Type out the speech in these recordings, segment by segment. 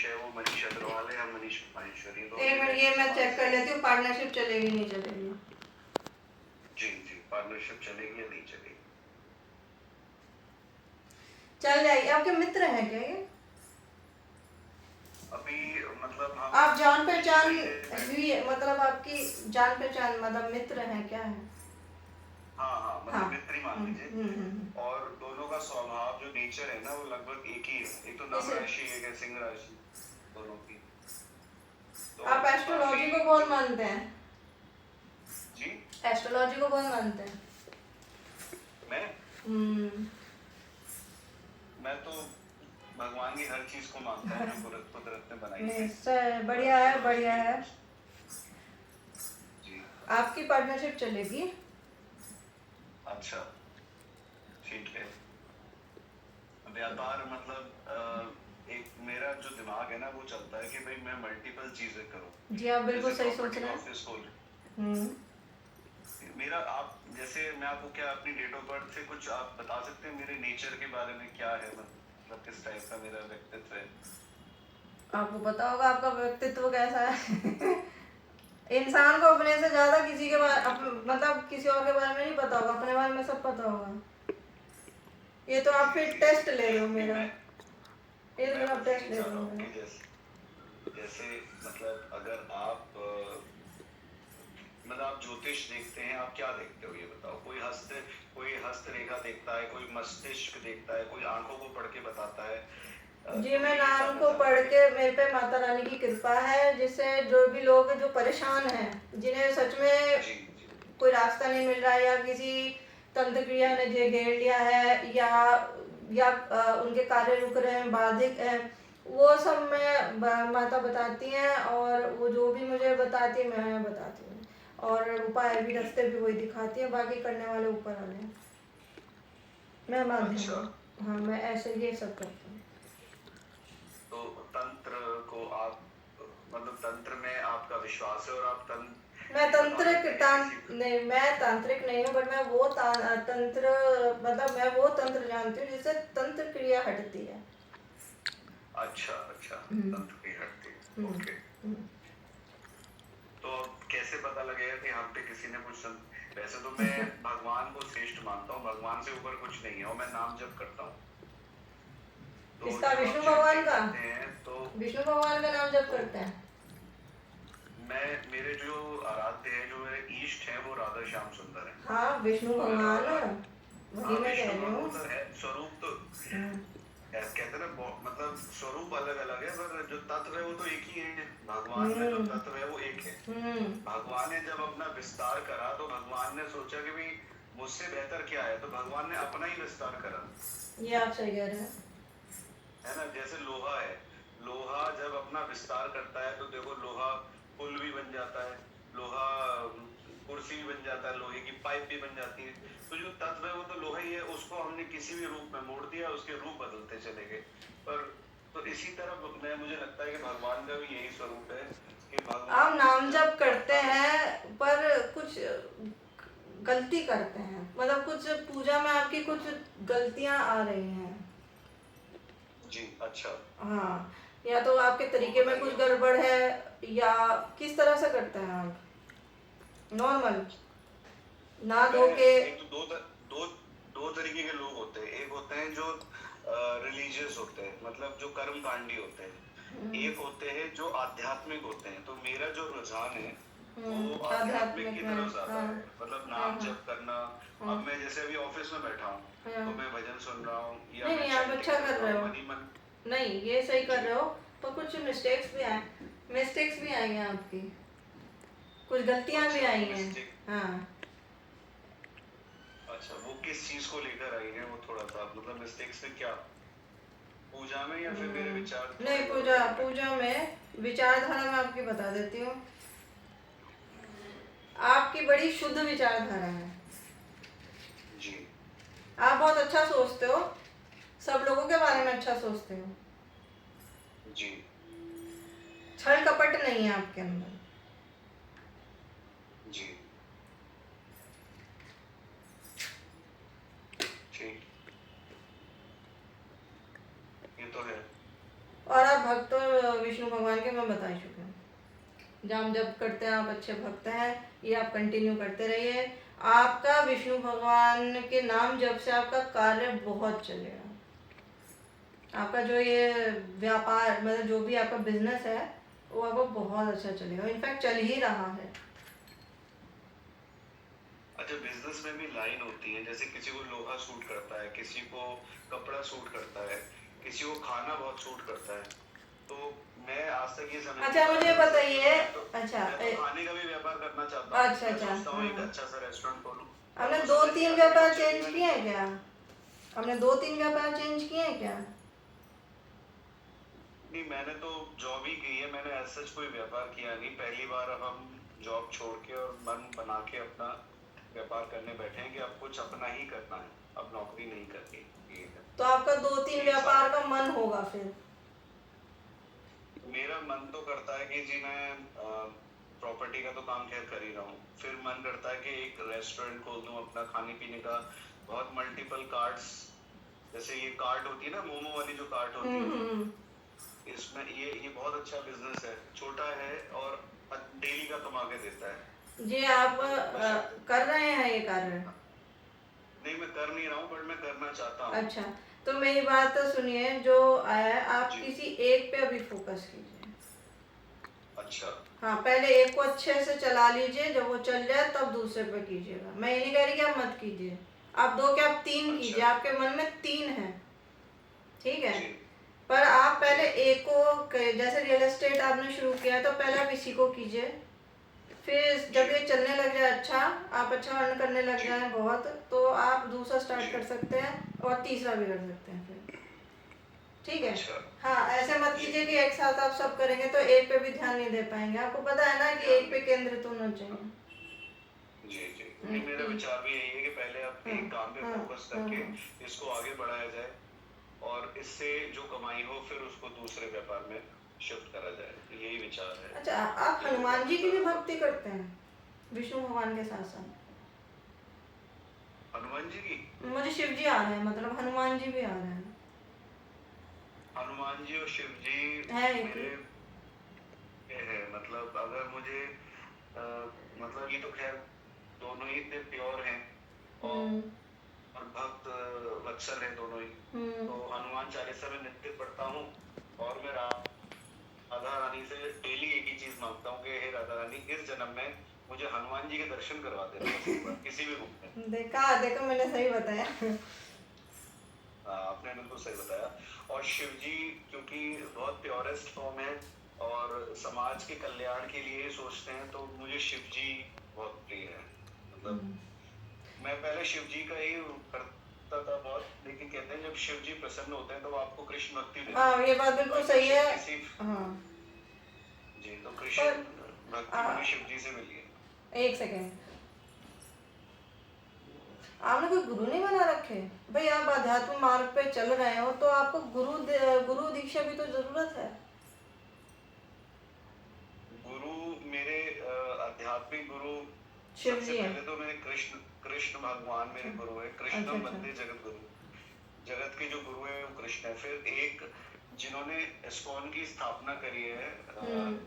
है वो मनीष अग्रवाल है या मनीष माहेश्वरी। एक मिनट, ये मैं चेक कर लेती हूँ, पार्टनरशिप चलेगी नहीं चलेगी। जी जी, पार्टनरशिप चलेगी या नहीं चलेगी? चल जाएगी। आपके मित्र हैं क्या ये? अभी मतलब हम आप जान पहचान हुई है, मतलब आपकी जान पहचान, मतलब मित्र हैं क्या है? हाँ हाँ, मतलब मित्र ही मान लीजिए। हम्म। और दोनों का स्वभाव जो नेचर है ना वो लगभग एक ही है। एक तो नव राशि है, सिंह राशि, दोनों की। तो आप एस्ट्रोलॉजी को बहुत मानते हैं? जी, एस्ट्रोलॉजी को बहुत मानते हैं? मैं तो भगवान की हर चीज को मानता हूँ जो कुदरत ने बनाई है। निश्चय, बढ़िया है, बढ़िया है। जी, आपकी पार्टनरशिप चलेगी। अच्छा ठीक है। व्यापार मतलब एक मेरा जो दिमाग है ना वो चलता है कि भाई मैं मल्टीपल चीजें करूं। जी, आप बिल्कुल सही सोच रहे हैं। ऑफिस खोल मेरा, आप जैसे मैं आपको क्या अपनी डेट ऑफ बर्थ से कुछ आप बता सकते हैं मेरे नेचर के बारे में क्या है, मतलब किस टाइप का मेरा व्यक्तित्व है? आपको पता होगा आपका व्यक्तित्व कैसा है। इंसान को अपने से ज्यादा किसी के बारे, मतलब किसी और के बारे में नहीं पता होगा, अपने बारे में सब पता होगा। ये तो आप फिर टेस्ट ले रहे हो मेरा। एक मिनट, आप टेस्ट ले रहे हो मेरा। जैसे मतलब अगर आप मतलब आप ज्योतिष देखते हैं, आप क्या देखते हो ये बताओ? कोई हस्तरेखा देखता है, कोई मस्तिष्क देखता है, कोई आंखों को पढ़ के बताता है। जी, मैं नाम को पढ़ के, मेरे पे माता रानी की कृपा है, जिससे जो भी लोग जो परेशान हैं, जिन्हें सच में कोई रास्ता नहीं मिल रहा है, या किसी तंत्र क्रिया ने घेर लिया है, या उनके कार्य रुक रहे हैं, बाधिक है, वो सब मैं माता बताती हैं। और वो जो भी मुझे बताती है मैं बताती हूँ, और उपाय भी, रास्ते भी वही दिखाती है, बाकी करने वाले ऊपर वाले हैं, मैं माध्यम हूँ। हाँ, मैं ऐसे ये सब करती हूँ। तो तंत्र को आप मतलब तंत्र में आपका विश्वास है और आप मैं तांत्रिक नहीं हूँ, बट मैं वो तंत्र, मतलब मैं वो तंत्र जानती हूँ जिससे तंत्र क्रिया हटती है। अच्छा अच्छा, तंत्र की हटती है, ओके। तो कैसे पता लगेगा कि हम पे किसी ने कुछ वैसे तो मैं भगवान को श्रेष्ठ मानता हूँ, भगवान से ऊपर कुछ नहीं है, और मैं नाम जप करता हूँ। तो इसका विष्णु भगवान का, तो विष्णु भगवान का नाम जप करते हैं। मेरे जो आराध्य है, जो मेरे इष्ट है, वो राधा श्याम सुंदर है। हाँ, विष्णु भगवान, वही मैं कह रही हूँ। स्वरूप तो कहते हैं ना, मतलब स्वरूप अलग अलग है, पर जो तत्व है वो तो एक ही है। भगवान में जो तत्व है वो एक है। भगवान ने जब अपना विस्तार करा तो भगवान ने सोचा कि भाई मुझसे बेहतर क्या है, तो भगवान ने अपना ही विस्तार करा। ये आप सही कह रहे हैं, है ना? जैसे लोहा है, लोहा जब अपना विस्तार करता है तो देखो लोहा पुल भी बन जाता है, लोहा कुर्सी भी बन जाता है, लोहे की पाइप भी बन जाती है। तो जो तत्व है वो तो लोहा ही है, उसको हमने किसी भी रूप में मोड़ दिया, उसके रूप बदलते चले गए। पर तो इसी तरह मुझे लगता है कि भगवान का भी यही स्वरूप है कि भगवान, आप नाम जप करते हैं पर कुछ गलती करते हैं, मतलब कुछ पूजा में आपकी कुछ गलतियां आ रही हैं। जी, अच्छा। हाँ, या तो आपके तरीके में कुछ गड़बड़ है, या किस तरह से करते हैं आप? नॉर्मल ना धो के। एक तो दो तरीके के लोग होते हैं। एक होते हैं जो रिलीजियस होते हैं, मतलब जो कर्मकांडी होते हैं। एक होते हैं जो आध्यात्मिक होते हैं। तो मेरा जो रुझान है वो आध्यात्मिक की तरफ ज्यादा है, मतलब नाम जप करना। अब मैं जैसे अभी ऑफिस में बैठा हूँ तो मैं भजन सुन रहा हूँ, या नहीं, आप अच्छा कर रहे हो, नहीं ये सही कर रहे हो, पर कुछ मिस्टेक्स भी आई हैं आपकी, कुछ गलतियां भी आई हैं। हाँ, अच्छा, वो किस चीज को लेकर आई है? वो थोड़ा सा मतलब मिस्टेक्स में क्या, पूजा में या फिर मेरे विचार? नहीं, पूजा में विचारधारा में आपकी बता देती हूँ। आपकी बड़ी शुद्ध विचारधारा है जी, आप बहुत अच्छा सोचते हो, सब लोगों के बारे में अच्छा सोचते हो जी, छल कपट नहीं है आपके अंदर जी, ठीक, ये तो है। और आप विष्णु भगवान के मैं बता ही चुकी हूँ। जाम जब करते हैं आप अच्छे भक्त हैं, ये आप कंटिन्यू करते रहिए। आपका विष्णु भगवान के नाम जप से आपका कार्य बहुत चलेगा। आपका जो ये व्यापार मतलब जो भी आपका बिजनेस है वो आपका बहुत अच्छा चलेगा, इनफैक्ट चल ही रहा है। अच्छा, बिजनेस में भी लाइन होती है, जैसे किसी को लोहा सूट करता है, किसी को कपड़ा सूट करता है, किसी को खाना बहुत सूट करता है। तो मैं आज तक ये समझ अच्छा मुझे बताइए। अच्छा मैं तो खाने का भी व्यापार करना चाहता हूँ। अच्छा मैं अच्छा सोचता हूँ एक हाँ, अच्छा सा रेस्टोरेंट खोलूँ। आपने तो दो सोचा कि तीन आगे व्यापार कुछ चेंज मैंने किए हैं क्या? आपने 2-3 व्यापार चेंज किए हैं क्या? नहीं, मैंने तो जॉब ही की है, मैंने ऐसा कोई व्यापार किया नहीं। पहली बार अब हम जॉब छोड़ के और मन बना के अपना व्यापार करने बैठे हैं कि अब कुछ अपना ही करना है, अब नौकरी नहीं करनी। ये है। तो आपका 2-3 एक व्यापार साथ का मन होगा फिर। मेरा मन तो करता है कि जी मैं प्रॉपर्टी का तो काम खैर कर ही रहा हूँ, फिर मन करता है कि एक रेस्टोरेंट खोल दूँ अपना खाने पीने का। बहुत मल्टीपल कार्ट्स, जैसे ये कार्ट होती है ना, मोमो वाली जो कार्ट होती है, हम्म। इसमें ये बहुत अच्छा बिजनेस है, छोटा है और डेली का कमा के देता है। जी आप तो बस कर रहे हैं ये कार्य? नहीं, मैं कर नहीं रहा हूँ, बट मैं करना चाहता हूँ। अच्छा तो मेरी बात तो सुनिए, जो आया है आप जी। किसी एक पे अभी फोकस कीजिए। अच्छा। हाँ पहले एक को अच्छे से चला लीजिए, जब वो चल जाए तब दूसरे पे कीजिएगा। मैं ये नहीं कह रही कि आप मत कीजिए, आप 2 क्या आप 3 कीजिए, अच्छा। आपके मन में 3 है, ठीक है। जी। पर आप जी। पहले एक को जैसे रियल एस्टेट आपने शुरू किया है तो पहले आप इसी को कीजिए, फिर जब जी। ये चलने लग जाए, अच्छा आप अच्छा अर्न करने लग जी। जाए बहुत, तो आप दूसरा स्टार्ट जी। कर सकते हैं और तीसरा भी कर सकते हैं फिर, ठीक है। अच्छा। हाँ ऐसे मत जी। कीजिए कि एक साथ आप सब करेंगे तो एक पे भी ध्यान नहीं दे पाएंगे। आपको पता है ना कि ध्यान एक पे नहीं। केंद्रित होना चाहिए। जी। जी, नहीं, मेरा विचार भी यही है कि पहले आप हाँ एक काम पे हाँ फोकस हाँ करके हाँ। इसको आगे बढ़ाया जाए, और इससे जो कमाई हो फिर उसको दूसरे व्यापार में शिफ्ट करा जाए। तो यही विचार है अच्छा आप जो मैं हनुमान करना जी की चाह भी रहा था। भक्ति करते हैं विष्णु भगवान के साथ साथ? हनुमान जी की। मुझे शिव जी आ रहे हैं, मतलब हनुमान जी भी आ रहे हैं। हनुमान जी और शिव जी है एक ही। मेरे ये है, मतलब अगर मुझे मतलब ये तो खैर दोनों ही इतने प्योर हैं और हम्म भक्त वत्सल हैं दोनों ही। हम्म। तो हनुमान चालीसा में नित्य पढ़ता हूँ, और मैं राधा रानी से डेली एक ही चीज मांगता हूँ कि हे राधा रानी, इस जन्म में मुझे हनुमान जी के दर्शन करवा देना, बस एक बार किसी भी रूप में। देखा, देखो मैंने सही बताया। आपने बिल्कुल सही बताया। और शिव जी क्योंकि बहुत प्योरेस्ट फॉर्म है और समाज के कल्याण के लिए सोचते हैं, तो मुझे शिव जी बहुत प्रिय है। मतलब मैं पहले शिव जी का ही करता था बहुत, लेकिन कहते हैं जब शिव जी प्रसन्न होते हैं तो वो आपको कृष्ण भक्ति देते हाँ हैं। ये बात बिल्कुल भाई सही है। किसी हाँ जी, तो कृष्ण पर भक्ति मुझे शिव जी से मिली है। एक सेकेंड, आपने कोई गुरु नहीं बना रखे? भाई आप आध्यात्म मार्ग पे चल रहे हो तो आपको गुरु दीक्षा भी तो जरूरत है। गुरु मेरे आध्यात्मिक गुरु शिव सबसे जी है। पहले तो मेरे कृष्ण कृष्ण भगवान मेरे अच्छा गुरु है। अच्छा कृष्णम अच्छा। वंदे जगत गुरु, जगत के जो गुरु है वो कृष्ण है। फिर एक जिन्होंने इस्कॉन की स्थापना करी है, हम्म।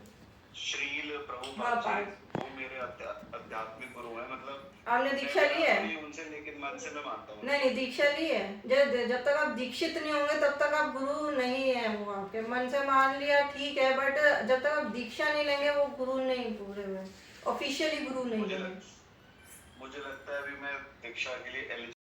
श्रील हाँ प्रभुपाद जी, पार्थ। वो मेरे आध्यात्मिक गुरु हैं। मतलब आपने मैं दीक्षा ली मिला है? तो नहीं उनसे, लेकिन मन से मैं मानता हूँ नहीं उनको। नहीं दीक्षा ली है। जब तक आप दीक्षित नहीं होंगे तब तक आप गुरु नहीं है। वो आपके मन से मान लिया ठीक है, बट जब तक आप दीक्षा नहीं लेंगे वो गुरु नहीं पूरे हुए, ऑफिशियली गुरु नहीं मुझे बने। लग मुझे लगता है अभी मैं दीक्षा के लिए